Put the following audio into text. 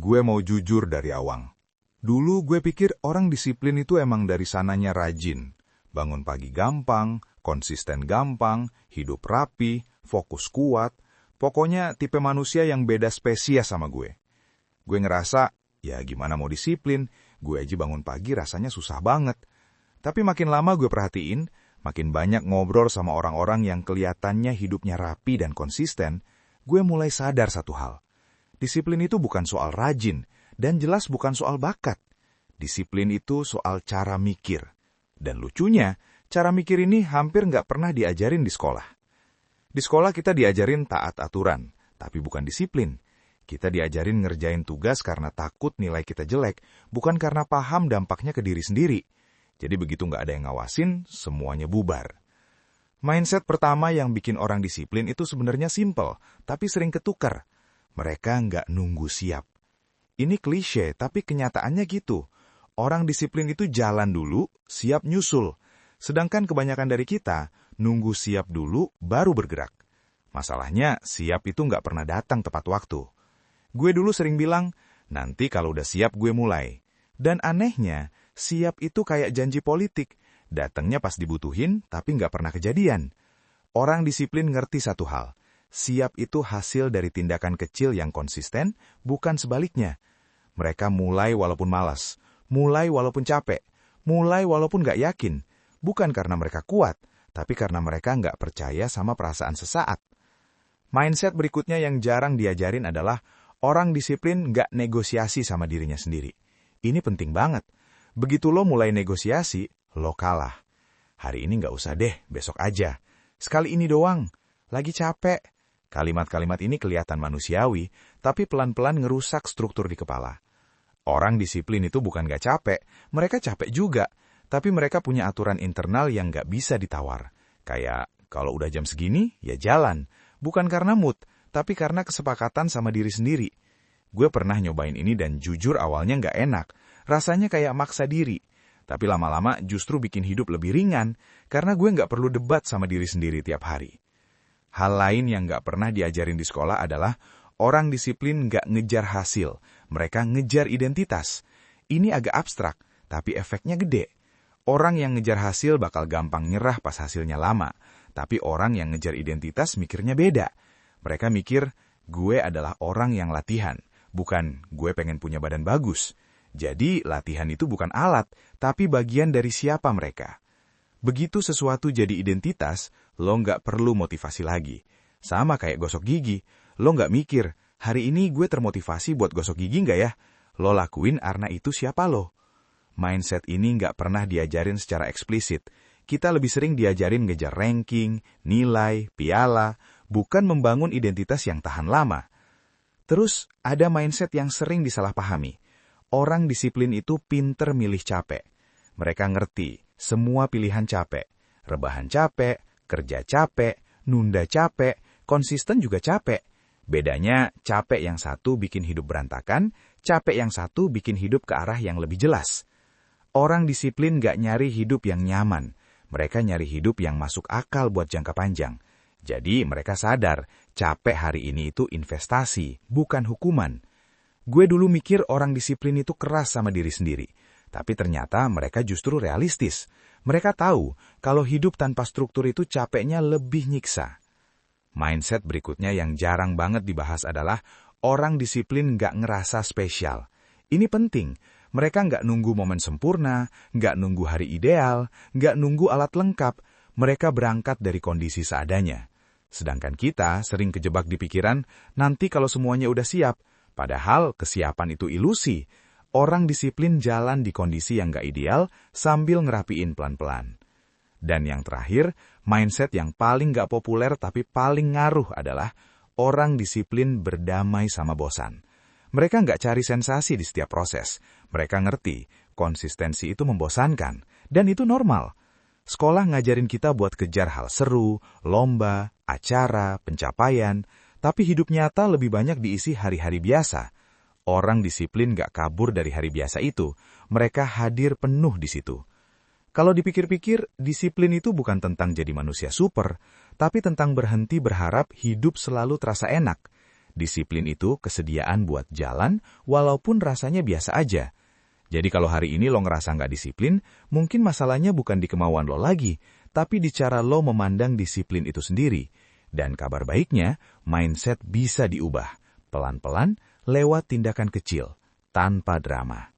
Gue mau jujur dari awang. Dulu gue pikir orang disiplin itu emang dari sananya rajin. Bangun pagi gampang, konsisten gampang, hidup rapi, fokus kuat. Pokoknya tipe manusia yang beda spesies sama gue. Gue ngerasa, ya gimana mau disiplin, gue aja bangun pagi rasanya susah banget. Tapi makin lama gue perhatiin, makin banyak ngobrol sama orang-orang yang kelihatannya hidupnya rapi dan konsisten, gue mulai sadar satu hal. Disiplin itu bukan soal rajin, dan jelas bukan soal bakat. Disiplin itu soal cara mikir. Dan lucunya, cara mikir ini hampir nggak pernah diajarin di sekolah. Di sekolah kita diajarin taat aturan, tapi bukan disiplin. Kita diajarin ngerjain tugas karena takut nilai kita jelek, bukan karena paham dampaknya ke diri sendiri. Jadi begitu nggak ada yang ngawasin, semuanya bubar. Mindset pertama yang bikin orang disiplin itu sebenarnya simple, tapi sering ketukar. Mereka nggak nunggu siap. Ini klise, tapi kenyataannya gitu. Orang disiplin itu jalan dulu, siap nyusul. Sedangkan kebanyakan dari kita, nunggu siap dulu, baru bergerak. Masalahnya, siap itu nggak pernah datang tepat waktu. Gue dulu sering bilang, nanti kalau udah siap gue mulai. Dan anehnya, siap itu kayak janji politik. Datangnya pas dibutuhin, tapi nggak pernah kejadian. Orang disiplin ngerti satu hal. Siap itu hasil dari tindakan kecil yang konsisten, bukan sebaliknya. Mereka mulai walaupun malas, mulai walaupun capek, mulai walaupun nggak yakin. Bukan karena mereka kuat, tapi karena mereka nggak percaya sama perasaan sesaat. Mindset berikutnya yang jarang diajarin adalah orang disiplin nggak negosiasi sama dirinya sendiri. Ini penting banget. Begitu lo mulai negosiasi, lo kalah. Hari ini nggak usah deh, besok aja. Sekali ini doang, lagi capek. Kalimat-kalimat ini kelihatan manusiawi, tapi pelan-pelan ngerusak struktur di kepala. Orang disiplin itu bukan nggak capek, mereka capek juga, tapi mereka punya aturan internal yang nggak bisa ditawar. Kayak, kalau udah jam segini, ya jalan. Bukan karena mood, tapi karena kesepakatan sama diri sendiri. Gue pernah nyobain ini dan jujur awalnya nggak enak. Rasanya kayak maksa diri. Tapi lama-lama justru bikin hidup lebih ringan, karena gue nggak perlu debat sama diri sendiri tiap hari. Hal lain yang nggak pernah diajarin di sekolah adalah orang disiplin nggak ngejar hasil, mereka ngejar identitas. Ini agak abstrak, tapi efeknya gede. Orang yang ngejar hasil bakal gampang nyerah pas hasilnya lama, tapi orang yang ngejar identitas mikirnya beda. Mereka mikir, gue adalah orang yang latihan, bukan gue pengen punya badan bagus. Jadi latihan itu bukan alat, tapi bagian dari siapa mereka. Begitu sesuatu jadi identitas, lo nggak perlu motivasi lagi. Sama kayak gosok gigi, lo nggak mikir, hari ini gue termotivasi buat gosok gigi nggak ya? Lo lakuin karena itu siapa lo. Mindset ini nggak pernah diajarin secara eksplisit. Kita lebih sering diajarin ngejar ranking, nilai, piala, bukan membangun identitas yang tahan lama. Terus, ada mindset yang sering disalahpahami. Orang disiplin itu pinter milih capek. Mereka ngerti, semua pilihan capek. Rebahan capek, kerja capek, nunda capek, konsisten juga capek. Bedanya, capek yang satu bikin hidup berantakan, capek yang satu bikin hidup ke arah yang lebih jelas. Orang disiplin gak nyari hidup yang nyaman. Mereka nyari hidup yang masuk akal buat jangka panjang. Jadi mereka sadar, capek hari ini itu investasi, bukan hukuman. Gue dulu mikir orang disiplin itu keras sama diri sendiri. Tapi ternyata mereka justru realistis. Mereka tahu kalau hidup tanpa struktur itu capeknya lebih nyiksa. Mindset berikutnya yang jarang banget dibahas adalah orang disiplin nggak ngerasa spesial. Ini penting. Mereka nggak nunggu momen sempurna, nggak nunggu hari ideal, nggak nunggu alat lengkap. Mereka berangkat dari kondisi seadanya. Sedangkan kita sering kejebak di pikiran, nanti kalau semuanya udah siap. Padahal kesiapan itu ilusi. Orang disiplin jalan di kondisi yang nggak ideal sambil ngerapiin pelan-pelan. Dan yang terakhir, mindset yang paling nggak populer tapi paling ngaruh adalah orang disiplin berdamai sama bosan. Mereka nggak cari sensasi di setiap proses. Mereka ngerti, konsistensi itu membosankan. Dan itu normal. Sekolah ngajarin kita buat kejar hal seru, lomba, acara, pencapaian. Tapi hidup nyata lebih banyak diisi hari-hari biasa. Orang disiplin nggak kabur dari hari biasa itu. Mereka hadir penuh di situ. Kalau dipikir-pikir, disiplin itu bukan tentang jadi manusia super, tapi tentang berhenti berharap hidup selalu terasa enak. Disiplin itu kesediaan buat jalan walaupun rasanya biasa aja. Jadi kalau hari ini lo ngerasa nggak disiplin, mungkin masalahnya bukan di kemauan lo lagi, tapi di cara lo memandang disiplin itu sendiri. Dan kabar baiknya, mindset bisa diubah. Pelan-pelan lewat tindakan kecil, tanpa drama.